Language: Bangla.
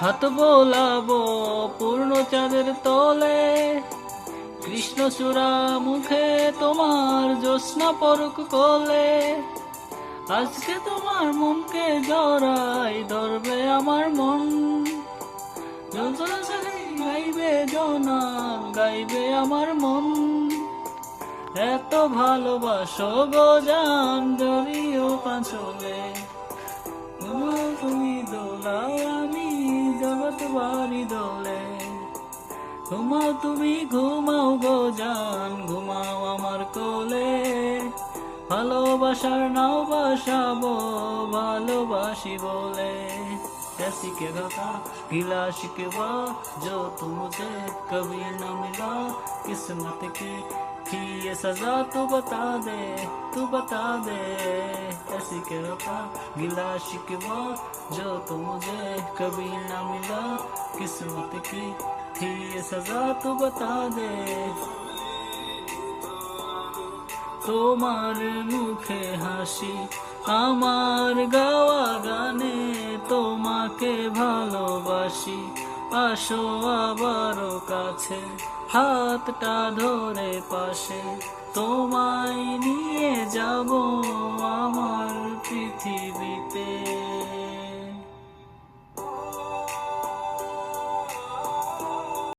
হাত বোলাবো পূর্ণ চাঁদের তলে, কৃষ্ণ চূড়া মুখে তোমার জ্যোৎস্না পরক কোলে। আজকে তোমার মনকে জড়াই ধরবে আমার মন, গাইবে জনান গাইবে আমার মন। এত ভালোবাসো গো জান জড়িও পাঁচলে, তুমি দোলাও আমি জগৎ বাড়ি দোলে। ঘুমাও তুমি ঘুমাও গো জান ঘুমাও আমার কোলে, ভালোবাসার নাও বাসাবো ভালোবাসি বলে। ऐसी के गाता गिला शिकवा जो तुम मुझे कभी न मिला, किस्मत की थी ये सजा तू बता दे तू बता दे। ऐसी के गाता गिला शिकवा जो तुम मुझे कभी न मिला, किस्मत की थी ये सजा तू बता दे। তোমার মুখে হাসি আমার গাওয়া গানে, তোমাকে ভালোবাসি আসো আবারও কাছে, হাতটা ধরে পাশে তোমায় নিয়ে যাব আমার পৃথিবীতে।